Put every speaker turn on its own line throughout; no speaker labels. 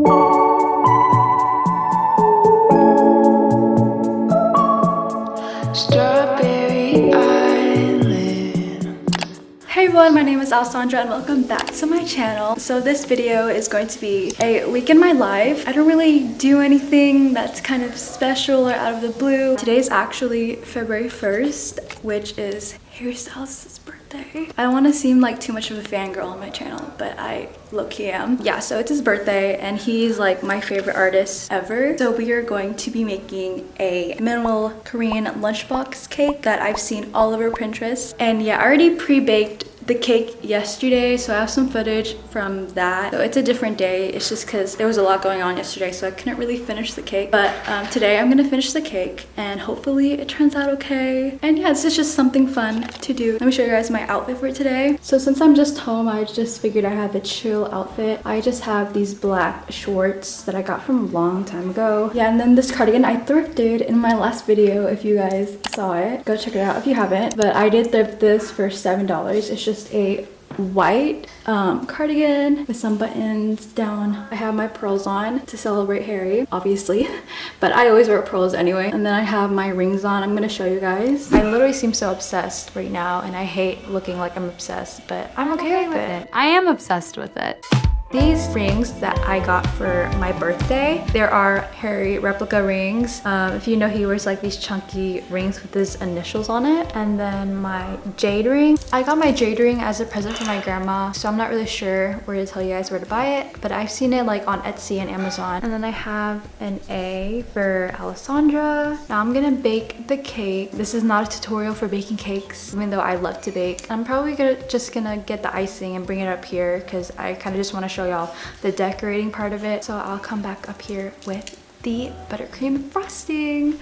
Strawberry Island.
Hey everyone, my name is Alice-sahn-druh and welcome back to my channel. So this video is going to be a week in my life. I don't really do anything that's kind of special or out of the blue. Today is actually February 1st, which is Harry Styles' birthday. I don't want to seem like too much of a fangirl on my channel, but I low-key am. Yeah, so it's his birthday and he's like my favorite artist ever. So we are going to be making a minimal Korean lunchbox cake that I've seen all over Pinterest. And yeah, I already pre-baked the cake yesterday, so I have some footage from that. So it's a different day. It's just because there was a lot going on yesterday, so I couldn't really finish the cake. But today I'm gonna finish the cake and hopefully it turns out okay. And yeah, this is just something fun to do. Let me show you guys my outfit for today. So since I'm just home, I just figured I have a chill outfit. I just have these black shorts that I got from a long time ago. Yeah, and then this cardigan I thrifted in my last video. If you guys saw it, go check it out if you haven't. But I did thrift this for $7. It's just a white cardigan with some buttons down. I have my pearls on to celebrate Harry, obviously, but I always wear pearls anyway. And then I have my rings on. I'm gonna show you guys. I literally seem so obsessed right now and I hate looking like I'm obsessed, but I'm okay with it. I am obsessed with it. These rings that I got for my birthday, there are Harry replica rings. If you know, he wears like these chunky rings with his initials on it. And then my jade ring. I got my jade ring as a present from my grandma, so I'm not really sure where to tell you guys where to buy it, but I've seen it like on Etsy and Amazon. And then I have an A for Alessandra. Now I'm gonna bake the cake. This is not a tutorial for baking cakes, even though I love to bake. I'm probably just gonna get the icing and bring it up here because I kind of just want to show y'all the decorating part of it. So I'll come back up here with the buttercream frosting.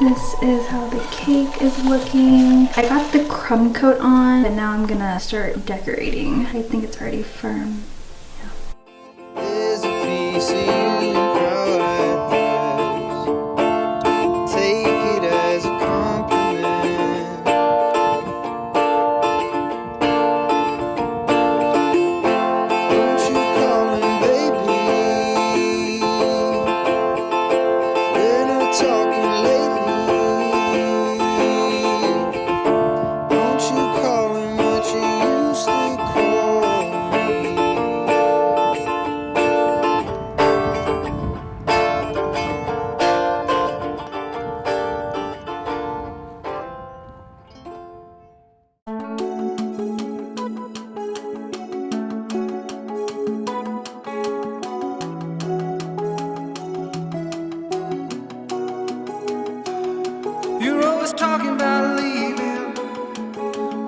This is how the cake is looking. I got the crumb coat on, and now I'm gonna start decorating. I think it's already firm.
Talking about leaving,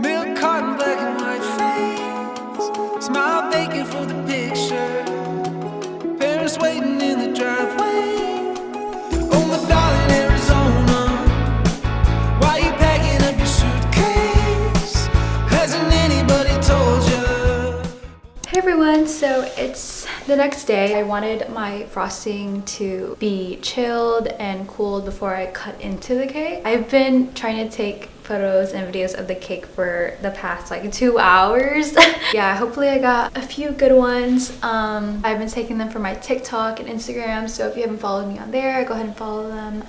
milk carton, black and white face, smile vacant for the picture, parents waiting in the driveway. Oh my darling Arizona, why you packing up your suitcase? Hasn't anybody told you?
Hey everyone, so it's the next day. I wanted my frosting to be chilled and cooled before I cut into the cake. I've been trying to take photos and videos of the cake for the past like 2 hours. Yeah, hopefully I got a few good ones. I've been taking them for my TikTok and Instagram, so if you haven't followed me on there, go ahead and follow them.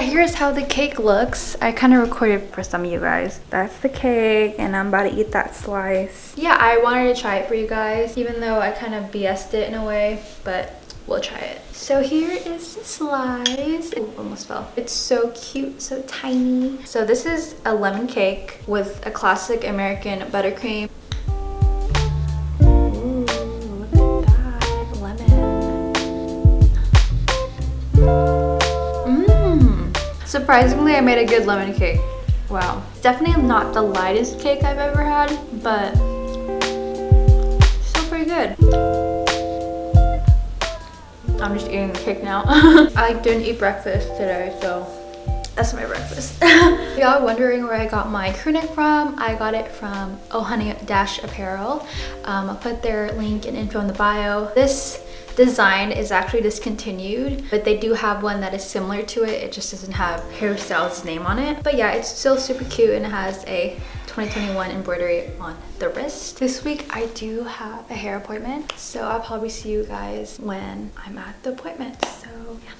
here's how the cake looks. I kind of recorded for some of you guys. That's the cake, and I'm about to eat that slice. Yeah, I wanted to try it for you guys, even though I kind of BS'd it in a way, but we'll try it. So here is the slice. Ooh, almost fell. It's so cute, so tiny. So this is a lemon cake with a classic American buttercream. Ooh, look at that, lemon. Surprisingly, I made a good lemon cake. Wow. It's definitely not the lightest cake I've ever had, but still pretty good. I'm just eating the cake now. I didn't eat breakfast today, so that's my breakfast. Y'all wondering where I got my crew neck from? I got it from Oh Honey Dash Apparel. I'll put their link and info in the bio. This design is actually discontinued, but they do have one that is similar to it. It just doesn't have Hairstyle's name on it. But yeah, it's still super cute and it has a 2021 embroidery on the wrist. This week I do have a hair appointment, so I'll probably see you guys when I'm at the appointment. So yeah.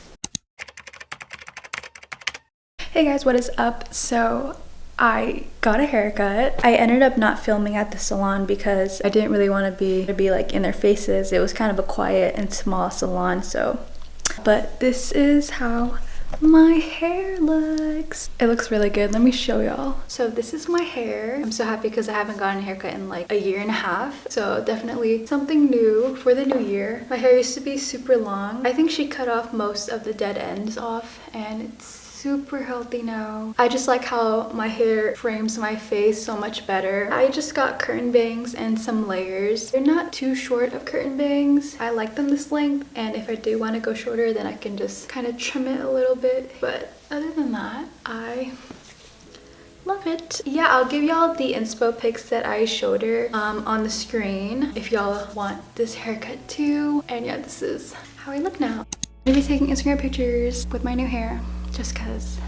Hey guys, what is up? So I got a haircut. I ended up not filming at the salon because I didn't really want to be like in their faces. It was kind of a quiet and small salon, so. But this is how my hair looks. It looks really good. Let me show y'all. So this is my hair. I'm so happy because I haven't gotten a haircut in like a year and a half. So definitely something new for the new year. My hair used to be super long. I think she cut off most of the dead ends off and it's super healthy now. I just like how my hair frames my face so much better. I just got curtain bangs and some layers. They're not too short of curtain bangs. I like them this length, and if I do want to go shorter, then I can just kind of trim it a little bit. But other than that, I love it. Yeah, I'll give y'all the inspo pics that I showed her on the screen if y'all want this haircut too. And yeah, this is how I look now. I'm gonna be taking Instagram pictures with my new hair just because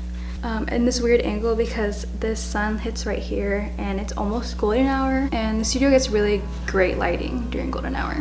in this weird angle because the sun hits right here and it's almost golden hour and the studio gets really great lighting during golden hour.